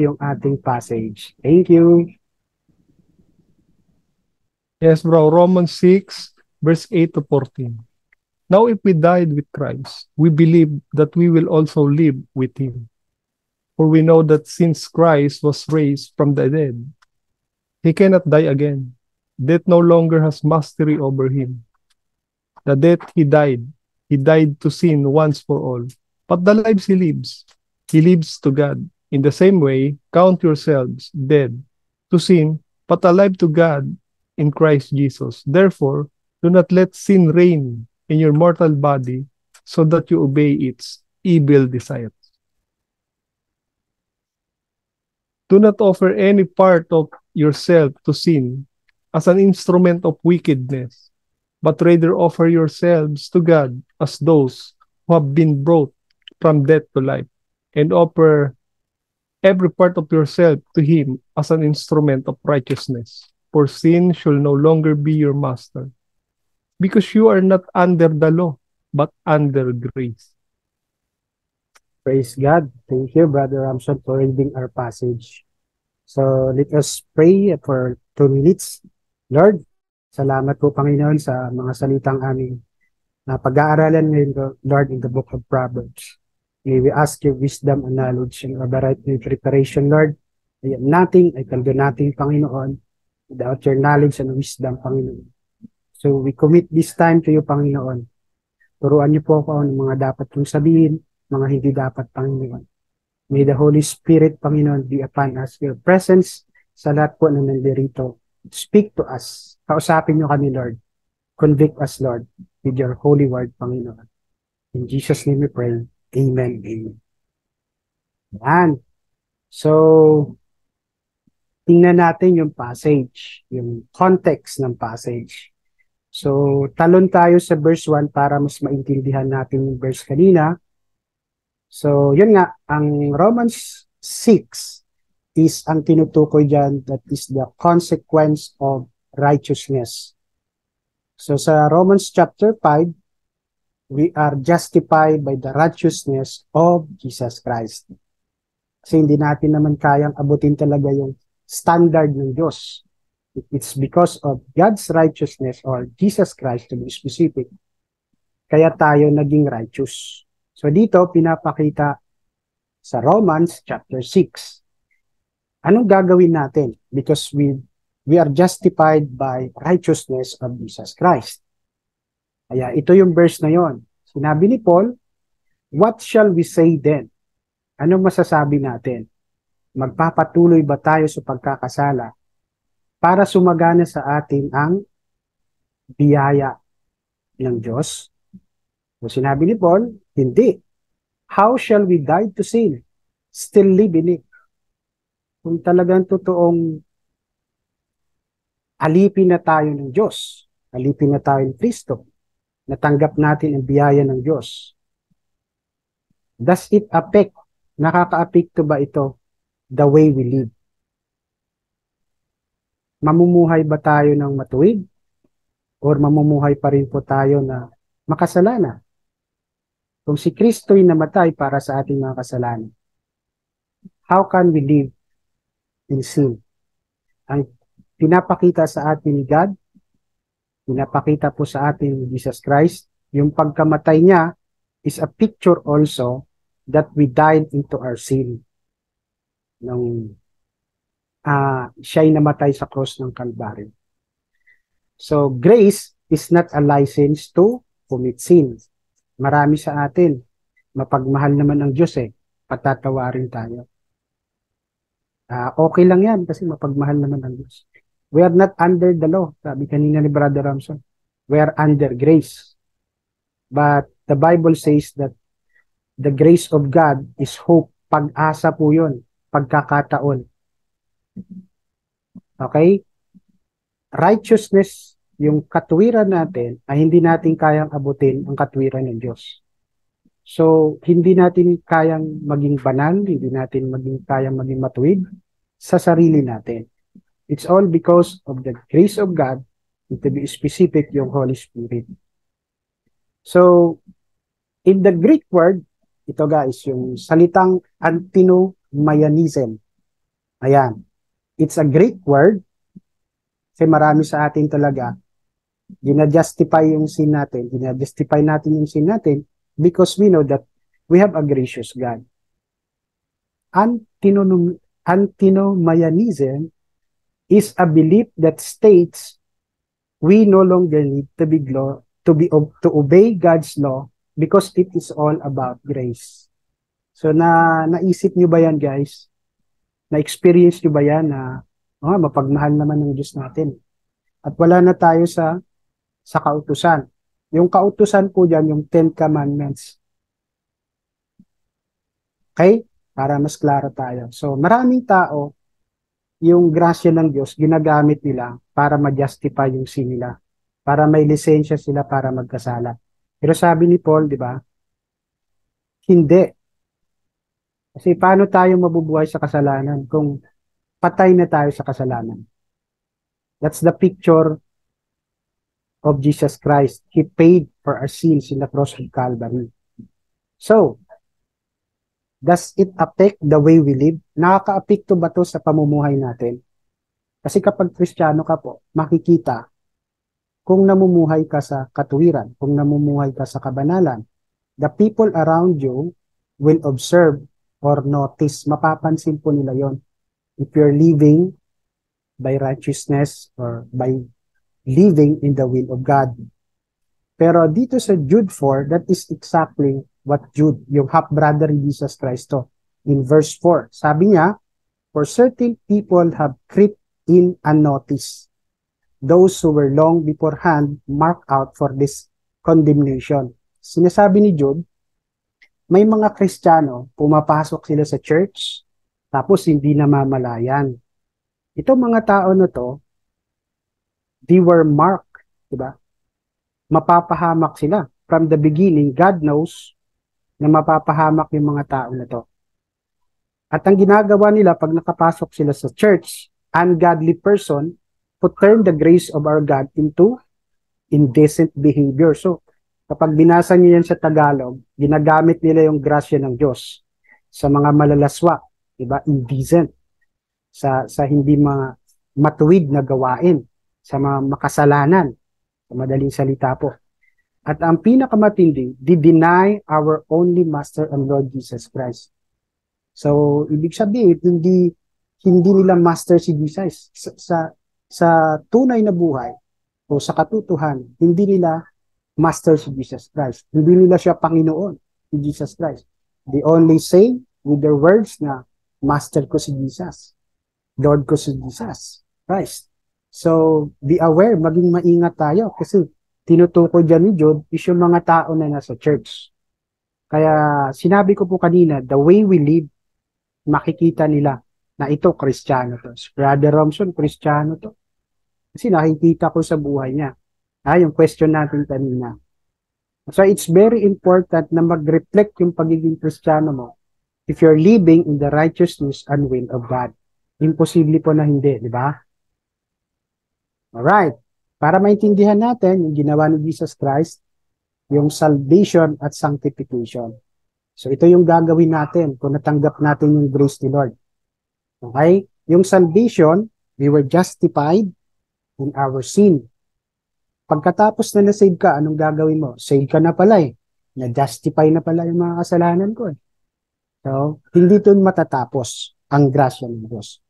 yung ating passage. Thank you. Yes, bro. Romans 6, verse 8 to 14. Now, if we died with Christ, we believe that we will also live with him. For we know that since Christ was raised from the dead, he cannot die again. Death no longer has mastery over him. The death he died to sin once for all. But the lives he lives to God. In the same way, count yourselves dead to sin, but alive to God in Christ Jesus. Therefore, do not let sin reign in your mortal body so that you obey its evil desires. Do not offer any part of yourself to sin as an instrument of wickedness, but rather offer yourselves to God as those who have been brought from death to life, and offer every part of yourself to Him as an instrument of righteousness. For sin shall no longer be your master, because you are not under the law, but under grace. Praise God. Thank you, Brother Ramson, for reading our passage. So let us pray for 2 minutes. Lord, salamat po, Panginoon, sa mga salitang aming pag-aaralan ngayon, Lord, in the book of Proverbs. May we ask your wisdom and knowledge and the right preparation, Lord. Nothing I can do nothing, Panginoon, without your knowledge and wisdom, Panginoon. So we commit this time to you, Panginoon. Turuan niyo po ako ng mga dapat kong sabihin, mga hindi dapat, Panginoon. May the Holy Spirit, Panginoon, be upon us. Your presence sa lahat po na nandirito. Speak to us. Kausapin niyo kami, Lord. Convict us, Lord, with your holy word, Panginoon. In Jesus' name we pray. Amen. Amen. Yan. So, tingnan natin yung passage, yung context ng passage. So, talon tayo sa verse 1 para mas maintindihan natin yung verse kanina. So, yun nga, ang Romans 6 is ang tinutukoy dyan, that is the consequence of righteousness. So, sa Romans chapter 5, we are justified by the righteousness of Jesus Christ. Kasi hindi natin naman kayang abutin talaga yung standard ng Diyos. It's because of God's righteousness, or Jesus Christ to be specific, kaya tayo naging righteous. So dito pinapakita sa Romans chapter 6. Anong gagawin natin? Because we are justified by righteousness of Jesus Christ. Kaya ito yung verse na yon. Sinabi ni Paul, what shall we say then? Anong masasabi natin? Magpapatuloy ba tayo sa pagkakasala para sumagana sa atin ang biyaya ng Diyos? So sinabi ni Paul, hindi. How shall we die to sin? Still live in it. Kung talagang totoong alipin na tayo ng Diyos, alipin na tayo ng Kristo, natanggap natin ang biyaya ng Diyos, does it affect, nakaka-apekto ba ito the way we live? Mamumuhay ba tayo ng matuwid? Or mamumuhay pa rin po tayo na makasalanan? Kung si Kristo'y namatay para sa ating mga kasalanan, how can we live in sin? Ang pinapakita sa atin ni God, pinapakita po sa atin ni Jesus Christ, yung pagkamatay niya is a picture also that we died into our sin. Nung siya'y namatay sa cross ng Calvary. So, grace is not a license to commit sin. Marami sa atin, mapagmahal naman ang Diyos patatawarin tayo. Okay lang yan kasi mapagmahal naman ang Diyos. We are not under the law. Sabi kanina ni Brother Ramson. We are under grace. But the Bible says that the grace of God is hope. Pag-asa po yun. Pagkakataon. Okay? Righteousness, yung katwiran natin, ay hindi natin kayang abutin ang katwiran ng Diyos. So, hindi natin kayang maging banal, hindi natin kayang maging matuwid sa sarili natin. It's all because of the grace of God, and to be specific, yung Holy Spirit. So, in the Greek word, ito guys, yung salitang antinomianism. Ayan. It's a Greek word kasi marami sa atin talaga gina-justify yung sin natin, gina-justify natin yung sin natin because we know that we have a gracious God. Antinomianism is a belief that states we no longer need to obey God's law because it is all about grace. So naisip niyo ba yan, guys? Na-experience niyo ba yan na mapagmahal naman ng Diyos natin? At wala na tayo sa kautusan. Yung kautusan po dyan, yung 10 Commandments. Okay? Para mas klaro tayo. So, maraming tao, yung grasya ng Diyos, ginagamit nila para ma-justify yung sin nila. Para may lisensya sila para magkasala. Pero sabi ni Paul, di ba? Hindi. Kasi paano tayo mabubuhay sa kasalanan kung patay na tayo sa kasalanan? That's the picture of Jesus Christ. He paid for our sins in the cross of Calvary. So, does it affect the way we live? Nakaka-apekto ba to sa pamumuhay natin? Kasi kapag Kristiyano ka po, makikita kung namumuhay ka sa katuwiran, kung namumuhay ka sa kabanalan, the people around you will observe or notice. Mapapansin po nila yon. If you're living by righteousness or by living in the will of God. Pero dito sa Jude 4, that is exactly what Jude, yung half-brother ni Jesus Christ to. In verse 4, sabi niya, for certain people have crept in unnoticed, those who were long beforehand marked out for this condemnation. Sinasabi ni Jude, may mga Kristiyano, pumapasok sila sa church, tapos hindi namamalayan. Itong mga tao na to, they were marked, diba? Mapapahamak sila. From the beginning, God knows na mapapahamak yung mga tao na to. At ang ginagawa nila pag nakapasok sila sa church, ungodly person to turn the grace of our God into indecent behavior. So, kapag binasa niyo yan sa Tagalog, ginagamit nila yung grasya ng Diyos sa mga malalaswa, diba? Indecent. Sa hindi matuwid na gawain, sa mga makasalanan, sa madaling salita po. At ang pinakamatindi, they deny our only Master and Lord Jesus Christ. So, ibig sabihin, hindi nila master si Jesus. Sa tunay na buhay, o sa katotohanan, hindi nila master si Jesus Christ. Hindi nila siya Panginoon, si Jesus Christ. They only say with their words na, master ko si Jesus. Lord ko si Jesus Christ. So, be aware, maging maingat tayo kasi tinutukoy dyan ni Jude is yung mga tao na nasa church. Kaya sinabi ko po kanina, the way we live, makikita nila na ito, Kristiyano to. Brother Romson, Kristiyano to. Kasi nakikita ko sa buhay niya. Yung question natin kanina. So, it's very important na mag-reflect yung pagiging Kristiyano mo if you're living in the righteousness and will of God. Imposible po na hindi, di ba? Alright. Para maintindihan natin yung ginawa ni Jesus Christ, yung salvation at sanctification. So ito yung gagawin natin kung natanggap natin yung grace ni Lord. Okay? Yung salvation, we were justified in our sin. Pagkatapos na na-save ka, anong gagawin mo? Save ka na pala eh. Na-justify na pala yung mga kasalanan ko eh. So, hindi ito matatapos ang grasya ng Diyos.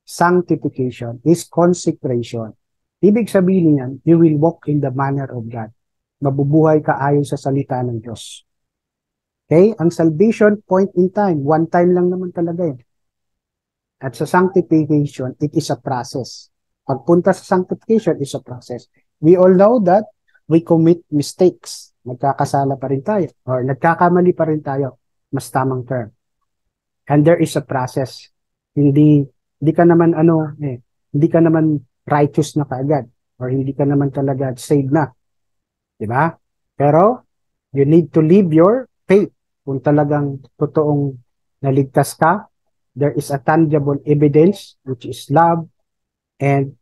Sanctification is consecration. Ibig sabihin niyan, you will walk in the manner of God. Mabubuhay ka ayon sa salita ng Diyos. Okay? Ang salvation, point in time. One time lang naman talaga yun. At sa sanctification, it is a process. Pagpunta sa sanctification is a process. We all know that we commit mistakes. Nagkakasala pa rin tayo. Or nagkakamali pa rin tayo. Mas tamang term. And there is a process. Hindi ka naman hindi ka naman righteous na kaagad or hindi ka naman talaga saved na. Diba? Pero you need to live your faith. Kung talagang totoong naligtas ka, there is a tangible evidence which is love and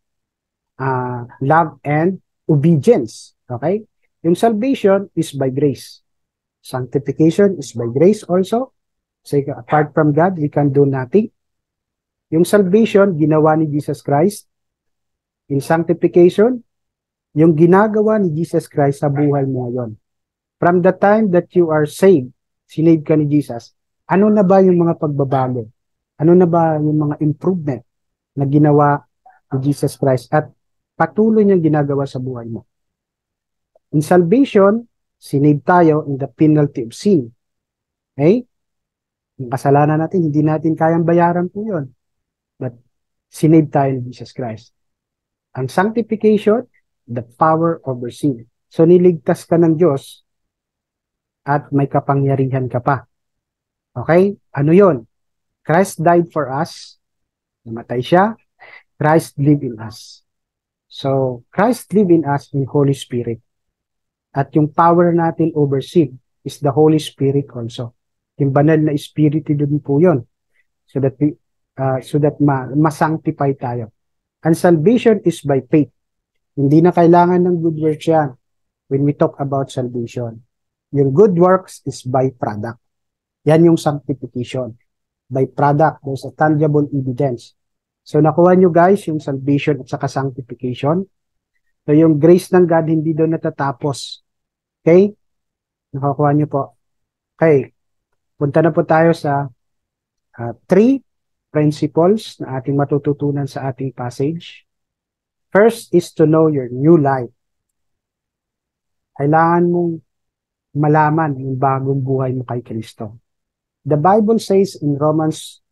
obedience. Okay? Yung salvation is by grace. Sanctification is by grace also. So apart from God, we can do nothing. Yung salvation, ginawa ni Jesus Christ. In sanctification, yung ginagawa ni Jesus Christ sa buhay mo ngayon. From the time that you are saved, sinave ka ni Jesus, ano na ba yung mga pagbabago? Ano na ba yung mga improvement na ginawa ni Jesus Christ at patuloy niyang ginagawa sa buhay mo? In salvation, sinave tayo in the penalty of sin. Okay? Yung kasalanan natin, hindi natin kayang bayaran po yun. But sinave tayo ni Jesus Christ. Ang sanctification, the power over sin. So niligtas ka ng Diyos at may kapangyarihan ka pa. Okay? Ano yon? Christ died for us. Namatay siya. Christ live in us. So, Christ live in us in Holy Spirit. At yung power natin over sin is the Holy Spirit also. Yung banal na Espiritu din po yun. So that ma-sanctify tayo. And salvation is by faith. Hindi na kailangan ng good works yan when we talk about salvation. Yung good works is by product. Yan yung sanctification. By product, there's a tangible evidence. So nakuha nyo guys yung salvation at saka sanctification. So yung grace ng God hindi doon natatapos. Okay? Nakakuha nyo po. Okay. Punta na po tayo sa 3 principles na ating matututunan sa ating passage. First is to know your new life. Kailangan mong malaman yung bagong buhay mo kay Kristo. The Bible says in Romans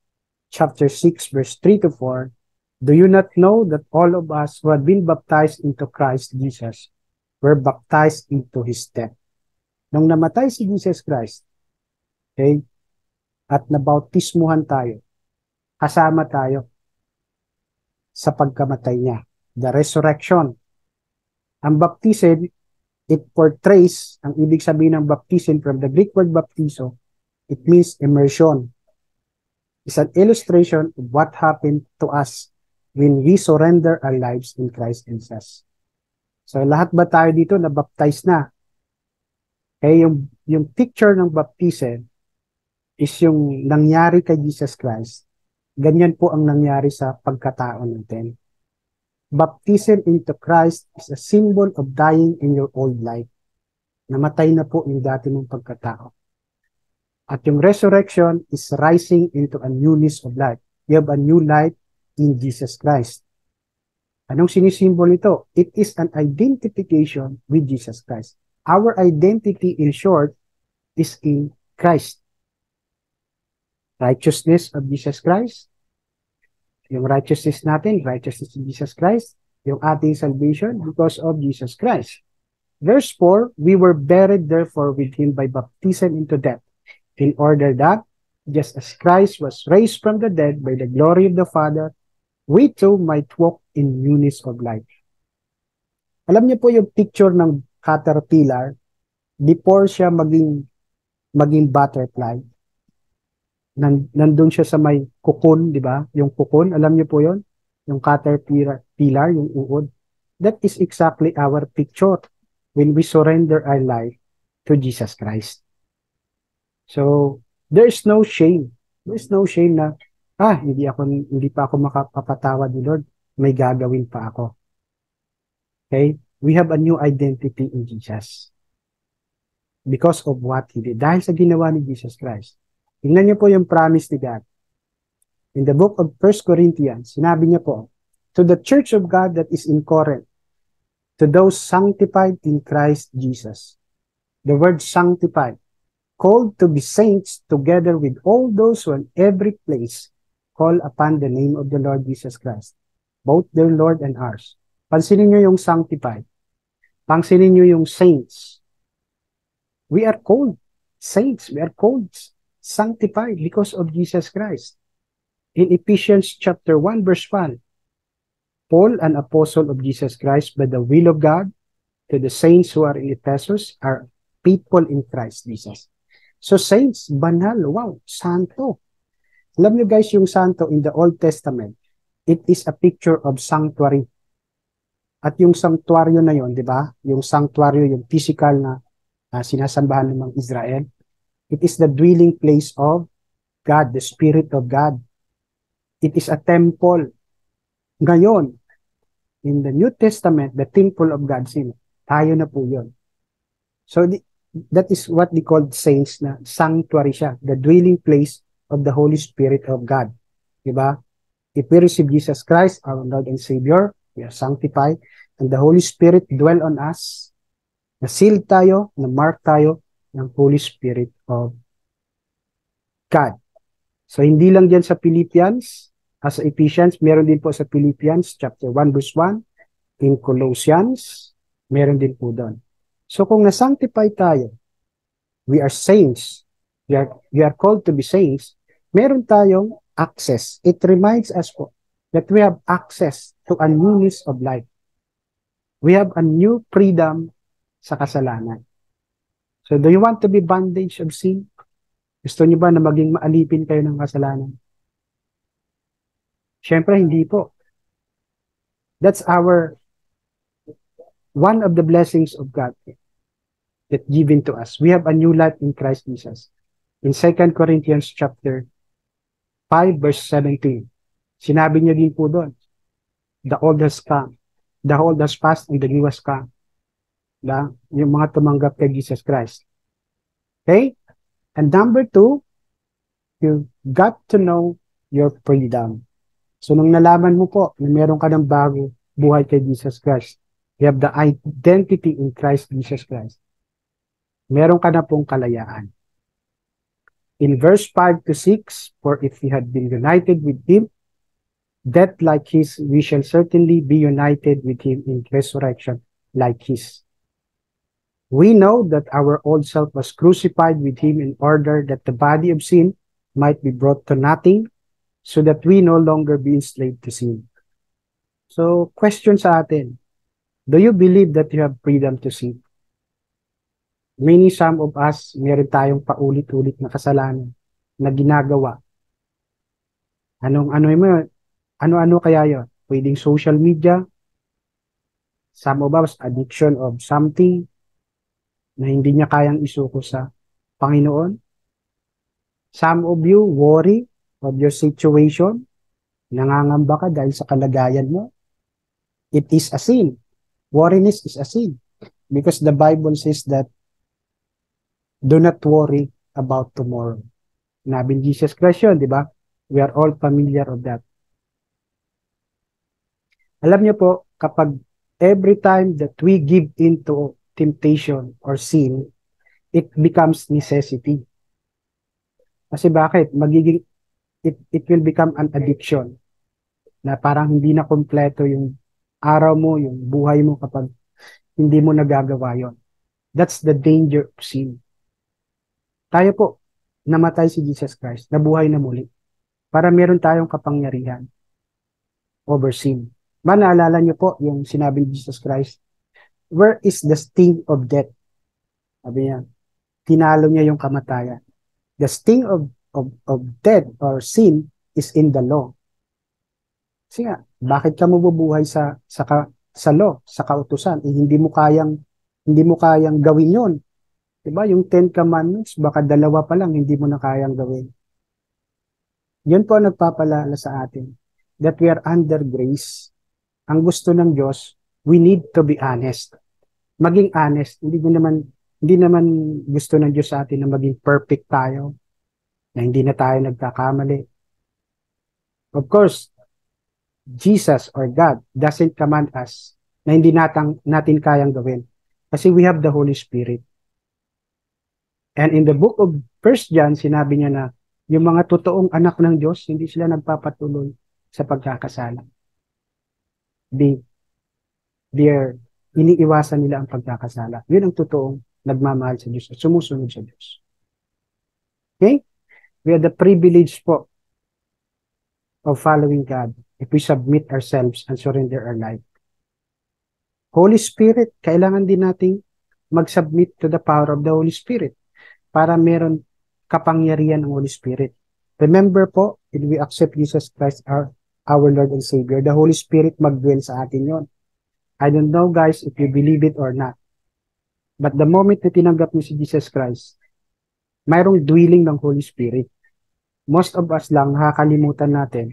chapter 6 verse 3 to 4, do you not know that all of us who have been baptized into Christ Jesus were baptized into His death? Nung namatay si Jesus Christ, okay, at nabautismuhan tayo, kasama tayo sa pagkamatay niya. The resurrection. Ang baptism, it portrays, ang ibig sabihin ng baptism from the Greek word baptizo, it means immersion. It's an illustration of what happened to us when we surrender our lives in Christ Jesus. So lahat ba tayo dito na baptized na? Okay, yung picture ng baptism is yung nangyari kay Jesus Christ. Ganyan po ang nangyari sa pagkatao natin. Baptism into Christ is a symbol of dying in your old life. Namatay na po yung dati mong pagkatao. At yung resurrection is rising into a newness of life. You have a new life in Jesus Christ. Anong sinisimbol ito? It is an identification with Jesus Christ. Our identity, in short, is in Christ. Righteousness of Jesus Christ. Yung righteousness natin, righteousness of Jesus Christ. Yung ating salvation because of Jesus Christ. Verse 4, we were buried therefore with Him by baptism into death, in order that, just as Christ was raised from the dead by the glory of the Father, we too might walk in newness of life. Alam niyo po yung picture ng caterpillar before siya maging butterfly. Nandun siya sa may cocoon, di ba? Yung cocoon, alam niyo po yon, yung caterpillar, yung uod. That is exactly our picture when we surrender our life to Jesus Christ. So, there is no shame. There is no shame na, hindi pa ako makapapatawad ni Lord. May gagawin pa ako. Okay? We have a new identity in Jesus. Because of what He did. Dahil sa ginawa ni Jesus Christ. Tingnan niyo po yung promise ni God. In the book of 1 Corinthians, sinabi niya po, to the church of God that is in Corinth, to those sanctified in Christ Jesus. The word sanctified, called to be saints together with all those who in every place call upon the name of the Lord Jesus Christ, both their Lord and ours. Pansinin niyo yung sanctified. Pansinin niyo yung saints. We are called saints. We are called sanctified because of Jesus Christ. In Ephesians chapter 1 verse 1, Paul, an apostle of Jesus Christ by the will of God, to the saints who are in Ephesus, are people in Christ Jesus. So saints, banal, wow, santo. Alam niyo guys, yung santo in the Old Testament, it is a picture of sanctuary. At yung sanctuaryo na yon, di ba? Yung sanctuaryo, yung physical na sinasambahan ng mga Israel, it is the dwelling place of God, the Spirit of God. It is a temple. Ngayon, in the New Testament, the temple of God, sino? Tayo na po yun. So, that is what they call saints na sanctuary siya, the dwelling place of the Holy Spirit of God. Diba? If we receive Jesus Christ, our Lord and Savior, we are sanctified, and the Holy Spirit dwell on us, na-seal tayo, na-mark tayo ng Holy Spirit of God. So, hindi lang dyan sa Philippians, as sa Ephesians, meron din po sa Philippians, chapter 1, verse 1, in Colossians, meron din po doon. So, kung na-sanctify tayo, we are saints, we are called to be saints, meron tayong access. It reminds us po that we have access to a newness of life. We have a new freedom sa kasalanan. So, do you want to be bondage of sin? Gusto niyo ba na maging maalipin kayo ng kasalanan? Siyempre, hindi po. That's one of the blessings of God that given to us. We have a new life in Christ Jesus. In 2 Corinthians chapter 5, verse 17, sinabi niya din po doon, the old has come, the old has passed, and the new has come. Yung mga tumanggap kay Jesus Christ. Okay? And number 2, you got to know your freedom. So, nung nalaman mo po na meron ka ng bago buhay kay Jesus Christ, you have the identity in Christ Jesus Christ. Meron ka na pong kalayaan. In verse 5 to 6, for if we had been united with Him, death like His, we shall certainly be united with Him in resurrection like His. We know that our old self was crucified with Him in order that the body of sin might be brought to nothing, so that we no longer be enslaved to sin. So, question sa atin, do you believe that you have freedom to sin? Some of us, meron tayong paulit-ulit na kasalanan na ginagawa. Ano kaya yun? Pwedeng social media. Some of us, addiction of something na hindi niya kayang isuko sa Panginoon. Some of you, worry of your situation. Nangangamba ka dahil sa kalagayan mo. It is a sin. Worriness is a sin. Because the Bible says that do not worry about tomorrow. Nabi ni Jesus Christ yun, di ba? We are all familiar of that. Alam niyo po, kapag every time that we give into temptation or sin, it becomes necessity. Kasi bakit? It will become an addiction na parang hindi na kompleto yung araw mo, yung buhay mo kapag hindi mo nagagawa yon. That's the danger of sin. Tayo po, namatay si Jesus Christ, nabuhay na muli, para meron tayong kapangyarihan over sin. Naalala niyo po yung sinabi ni Jesus Christ, where is the sting of death? Sabi niya, tinalo niya yung kamatayan. The sting of death or sin is in the law. Kasi nga, bakit ka mabubuhay sa law, sa kautusan? Hindi mo kayang gawin yon. Diba? Yung 10 Commandments, baka 2 pa lang, hindi mo na kayang gawin. Yun po ang nagpapalala sa atin, that we are under grace. Ang gusto ng Diyos, we need to be honest. Maging honest. Hindi naman gusto ng Diyos sa atin na maging perfect tayo, na hindi na tayo nagkakamali. Of course, Jesus or God doesn't command us na hindi natin kayang gawin. Kasi we have the Holy Spirit. And in the book of 1 John, sinabi niya na yung mga totoong anak ng Diyos, hindi sila nagpapatuloy sa pagkakasala. Iniiwasan nila ang pagkakasala. Yun ang totoong nagmamahal sa Diyos at sumusunod sa Diyos. Okay? We have the privilege po of following God if we submit ourselves and surrender our life. Holy Spirit, kailangan din nating mag-submit to the power of the Holy Spirit para meron kapangyarihan ng Holy Spirit. Remember po, if we accept Jesus Christ our Lord and Savior, the Holy Spirit mag-dwell sa atin yon. I don't know guys if you believe it or not. But the moment na tinanggap niyo si Jesus Christ, mayroong dwelling ng Holy Spirit. Most of us lang nakakalimutan natin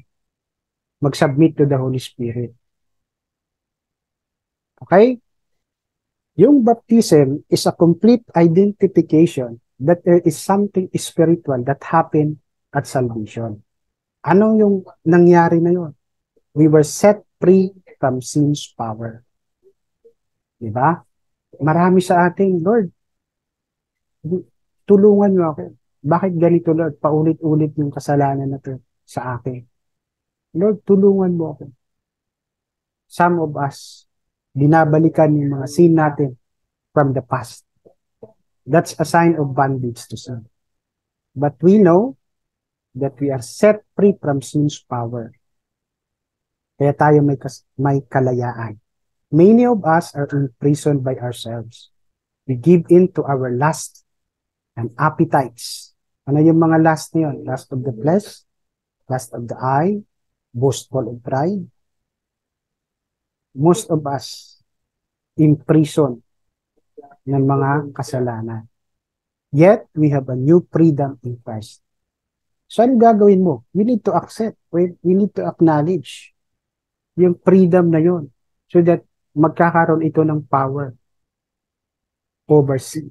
mag-submit to the Holy Spirit. Okay? Yung baptism is a complete identification that there is something spiritual that happened at salvation. Ano yung nangyari na yun? We were set free from sin's power. Diba? Marami sa ating, Lord, tulungan niyo ako. Bakit ganito, Lord? Paulit-ulit yung kasalanan na to sa akin. Lord, tulungan mo ako. Some of us, binabalikan yung mga sin natin from the past. That's a sign of bondage to sin. But we know that we are set free from sin's power. Kaya tayo may kalayaan. Many of us are imprisoned by ourselves. We give in to our lust and appetites. Ano yung mga lust na yun? Lust of the flesh, lust of the eye, boastful of pride. Most of us imprisoned ng mga kasalanan. Yet, we have a new freedom in Christ. So, ano gagawin mo? We need to accept. We need to acknowledge yung freedom na yun so that magkakaroon ito ng power over sin.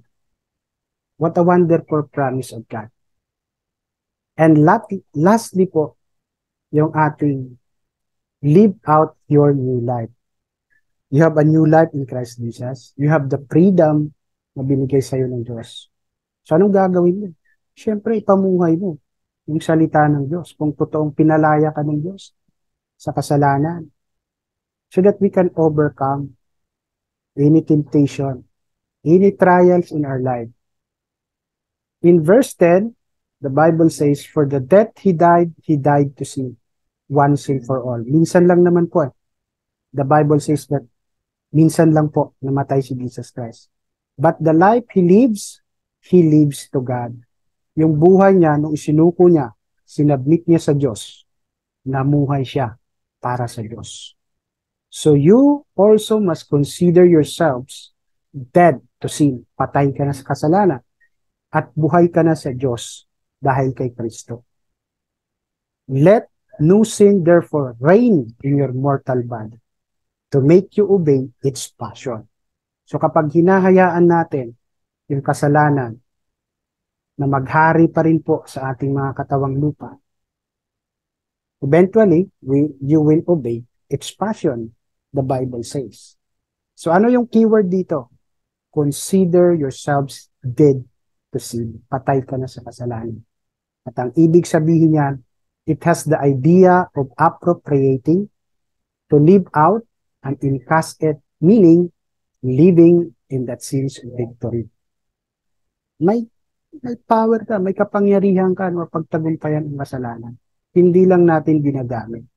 What a wonderful promise of God. And lastly po, yung ating live out your new life. You have a new life in Christ Jesus. You have the freedom na binigay sa'yo ng Diyos. So, anong gagawin mo? Siyempre, ipamuhay mo yung salita ng Diyos. Kung totoong pinalaya ka ng Diyos sa kasalanan. So that we can overcome any temptation, any trials in our life. In verse 10, the Bible says, for the death he died to sin. Once and for all. Minsan lang naman po. The Bible says that minsan lang po namatay si Jesus Christ. But the life he lives to God. Yung buhay niya, nung isinuko niya, sinabmit niya sa Diyos, namuhay siya para sa Diyos. So you also must consider yourselves dead to sin. Patay ka na sa kasalanan. At buhay ka na sa Diyos dahil kay Kristo. Let no sin therefore reign in your mortal body to make you obey its passion. So kapag hinahayaan natin yung kasalanan na maghari pa rin po sa ating mga katawang lupa, eventually, you will obey its passion, the Bible says. So ano yung keyword dito? Consider yourselves dead to sin. Patay ka na sa kasalanan. At ang ibig sabihin niyan, it has the idea of appropriating, to live out, and encast it, meaning living in that sense of victory. May power ka, may kapangyarihan ka na pagtagumpayan ang kasalanan. Hindi lang natin ginagamit.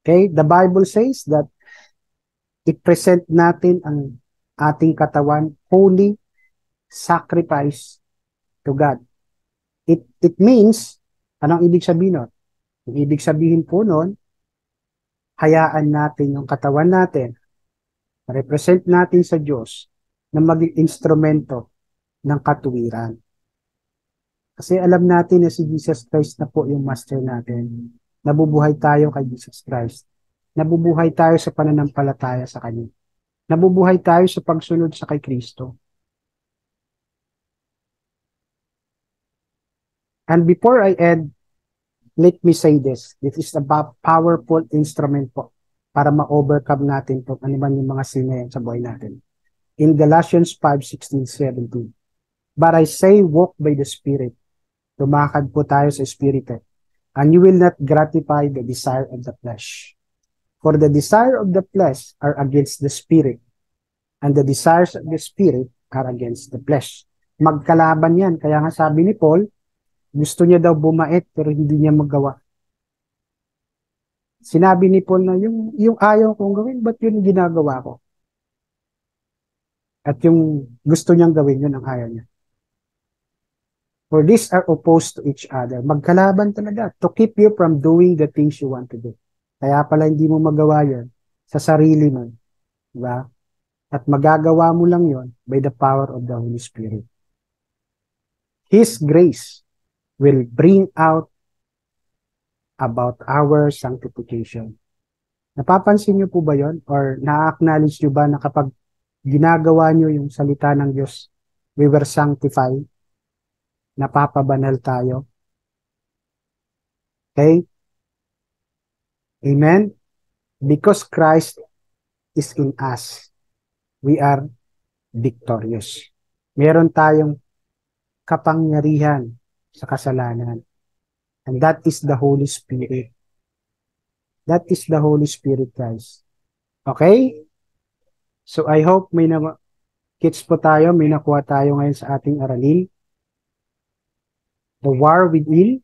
Okay? The Bible says that i-present natin ang ating katawan holy sacrifice to God. It means, anong ibig sabihin nun? Ang ibig sabihin po nun, hayaan natin yung katawan natin, represent natin sa Diyos na maging instrumento ng katuwiran. Kasi alam natin na si Jesus Christ na po yung master natin. Nabubuhay tayo kay Jesus Christ. Nabubuhay tayo sa pananampalataya sa Kanya. Nabubuhay tayo sa pagsunod sa kay Kristo. And before I end, let me say this. This is a powerful instrument po para ma-overcome natin po ano man yung mga sin na yan sa buhay natin. In Galatians 5:16-17, but I say, walk by the Spirit. Tumakad po tayo sa Espiritu. And you will not gratify the desire of the flesh. For the desire of the flesh are against the Spirit, and the desires of the Spirit are against the flesh. Magkalaban yan. Kaya nga sabi ni Paul, gusto niya daw bumait pero hindi niya magawa. Sinabi ni Paul na yung ayaw kong gawin, ba't yun ginagawa ko? At yung gusto niyang gawin, yun ang ayaw niya. For these are opposed to each other. Magkalaban talaga to keep you from doing the things you want to do. Kaya pala hindi mo magawa yun sa sarili mo. Diba? At magagawa mo lang yun by the power of the Holy Spirit. His grace will bring out about our sanctification. Napapansin niyo po ba yon? Or na-acknowledge niyo ba na kapag ginagawa niyo yung salita ng Diyos, we were sanctified, napapabanal tayo? Okay? Amen? Because Christ is in us, we are victorious. Meron tayong kapangyarihan sa kasalanan. And that is the Holy Spirit. That is the Holy Spirit, guys. Okay? So I hope may gets po tayo, may nakuha tayo ngayon sa ating aralin. The war within